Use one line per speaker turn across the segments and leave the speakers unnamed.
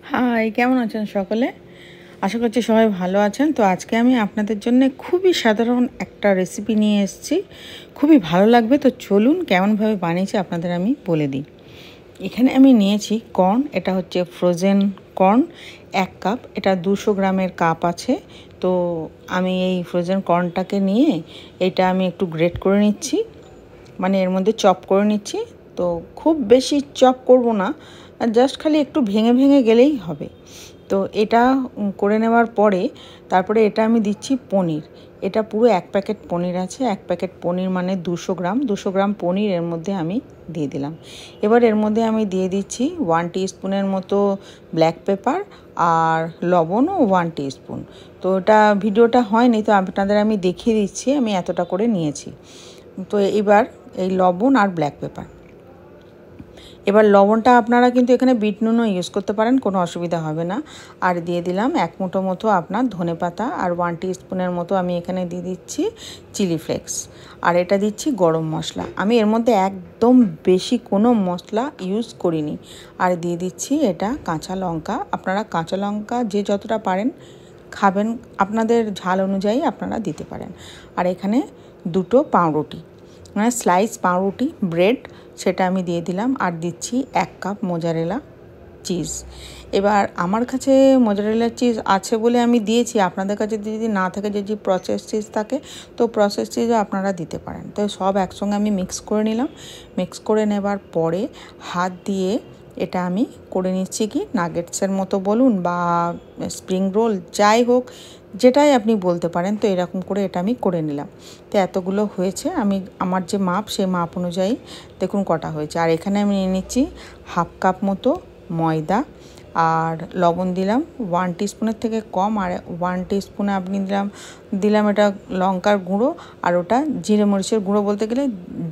High, কেমন আছেন সকলে? আশা করছি সবাই ভালো আছেন। তো আজকে আমি আপনাদের জন্য খুবই সাধারণ একটা রেসিপি নিয়ে এসেছি। খুবই ভালো লাগবে। তো চলুন কেমনভাবে বানিয়েছি আপনাদের আমি বলে দিই। এখানে আমি নিয়েছি কর্ন, এটা হচ্ছে ফ্রোজেন কর্ন 1 কাপ। এটা 200 গ্রামের কাপ আছে। তো আমি এই ফ্রোজেন কর্নটাকে নিয়ে এটা আমি একটু গ্রেট করে নিচ্ছি, মানে এর মধ্যে চপ করে নিচ্ছি। তো খুব বেশি চপ করব না, জাস্ট খালি একটু ভেঙে ভেঙে গেলেই হবে। তো এটা করে নেওয়ার পরে তারপরে এটা আমি দিচ্ছি পনির। এটা পুরো 1 প্যাকেট পনির আছে। 1 প্যাকেট পনির মানে 200 গ্রাম পনির এর মধ্যে আমি দিয়ে দিলাম। এবার এর মধ্যে আমি দিয়ে দিচ্ছি 1 টিস্পুনের মতো ব্ল্যাক পেপার আর লবণও 1 টিস্পুন। তো এটা ভিডিওটা হয়নি, তো আপনাদের আমি দেখিয়ে দিচ্ছি আমি এতটা করে নিয়েছি। তো এবার এই লবণ আর ব্ল্যাক পেপার, এবার লবণটা আপনারা কিন্তু এখানে বিট নুনও ইউজ করতে পারেন, কোনো অসুবিধা হবে না। আর দিয়ে দিলাম 1 মুঠো মতো আপনার ধনেপাতা আর 1 টিস্পুনের মতো আমি এখানে দিয়ে দিচ্ছি চিলি ফ্লেক্স। আর এটা দিচ্ছি গরম মশলা। আমি এর মধ্যে একদম বেশি কোনো মশলা ইউজ করিনি। আর দিয়ে দিচ্ছি এটা কাঁচা লঙ্কা। আপনারা কাঁচা লঙ্কা যে যতটা পারেন খাবেন, আপনাদের ঝাল অনুযায়ী আপনারা দিতে পারেন। আর এখানে 2টো পাউরুটি, মানে স্লাইস পাউরুটি ব্রেড, সেটা আমি দিয়ে দিলাম। আর দিচ্ছি 1 কাপ মোজারেলা চিজ। এবার আমার কাছে মোজারেলা চিজ আছে বলে আমি দিয়েছি, আপনাদের কাছে যদি না থাকে, যদি প্রসেস চিজ থাকে তো প্রসেস চিজও আপনারা দিতে পারেন। তো সব একসঙ্গে আমি মিক্স করে নিলাম। মিক্স করে নেবার পরে হাত দিয়ে এটা আমি করে নিচ্ছি কি নাগেটসের মতো বলুন বা স্প্রিং রোল, যাই হোক যেটাই আপনি বলতে পারেন। তো এরকম করে এটা আমি করে নিলাম। তো এতগুলো হয়েছে, আমি আমার যে মাপ সেই মাপ অনুযায়ী দেখুন কটা হয়েছে। আর এখানে আমি নিয়ে নিচ্ছি 1/2 কাপ মতো ময়দা আর লবণ দিলাম 1 টিস্পুনের থেকে কম। আর 1 টিস্পুনে আপনি দিলাম এটা লঙ্কার গুঁড়ো। আর ওটা জিরে মরিচের গুঁড়ো, বলতে গেলে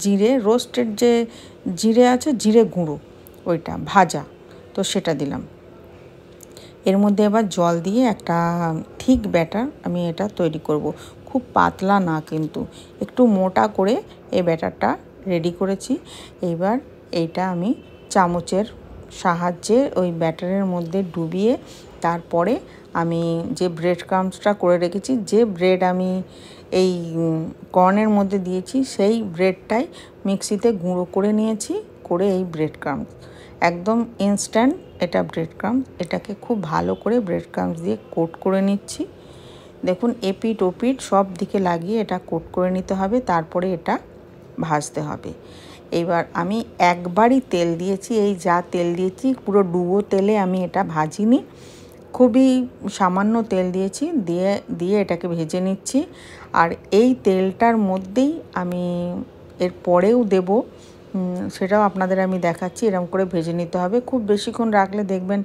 জিরে রোস্টেড যে জিরে আছে, জিরে গুঁড়ো ওইটা ভাজা, তো সেটা দিলাম। এর মধ্যে এবার জল দিয়ে একটা থিক ব্যাটার আমি এটা তৈরি করব। খুব পাতলা না, কিন্তু একটু মোটা করে এই ব্যাটারটা রেডি করেছি। এইবার এইটা আমি চামচের সাহায্যে ওই ব্যাটারের মধ্যে ডুবিয়ে তারপরে আমি যে ব্রেড ক্রাম্বসটা করে রেখেছি, যে ব্রেড আমি এই কর্নের মধ্যে দিয়েছি সেই ব্রেডটাই মিক্সিতে গুঁড়ো করে নিয়েছি। করে এই ব্রেড ক্রাম্বস একদম ইনস্ট্যান্ট, এটা ব্রেড ক্রাম্বস, এটাকে খুব ভালো করে ব্রেড ক্রাম্বস দিয়ে কোট করে নিচ্ছি। দেখুন এপিট ওপিট সব দিকে লাগিয়ে এটা কোট করে নিতে হবে, তারপরে এটা ভাজতে হবে। এবার আমি একবারই তেল দিয়েছি, এই যা তেল দিয়েছি পুরো ডুবো তেলে আমি এটা ভাজিনি, খুবই সামান্য তেল দিয়েছি, দিয়ে এটাকে ভেজে নিচ্ছি। আর এই তেলটার মধ্যেই আমি এর পরেও দেব, সেটাও আপনাদের আমি দেখাচ্ছি। এরকম করে ভেজে নিতে হবে, খুব বেশিক্ষণ রাখলে দেখবেন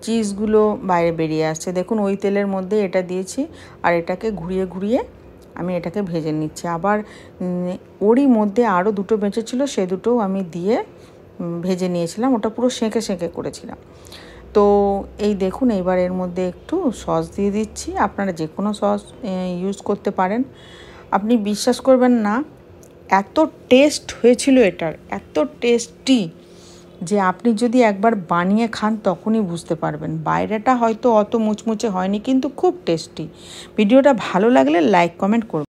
চিজগুলো বাইরে বেরিয়ে আসছে। দেখুন ওই তেলের মধ্যে এটা দিয়েছি আর এটাকে ঘুরিয়ে ঘুরিয়ে আমি এটাকে ভেজে নিচ্ছি। আবার ওরই মধ্যে আরও 2টো বেঁচেছিল, সে দুটোও আমি দিয়ে ভেজে নিয়েছিলাম, ওটা পুরো সেঁকে সেঁকে করেছিলাম। তো এই দেখুন এইবার এর মধ্যে একটু সস দিয়ে দিচ্ছি। আপনারা যে কোনো সস ইউজ করতে পারেন। আপনি বিশ্বাস করবেন না, এত টেস্ট হয়েছিল এটার, এত টেস্টি যে আপনি যদি একবার বানিয়ে খান তখনই বুঝতে পারবেন। বাইরেটা হয়তো অত মুচমুচে হয়নি, কিন্তু খুব টেস্টি। ভিডিওটা ভালো লাগলে লাইক কমেন্ট করুন।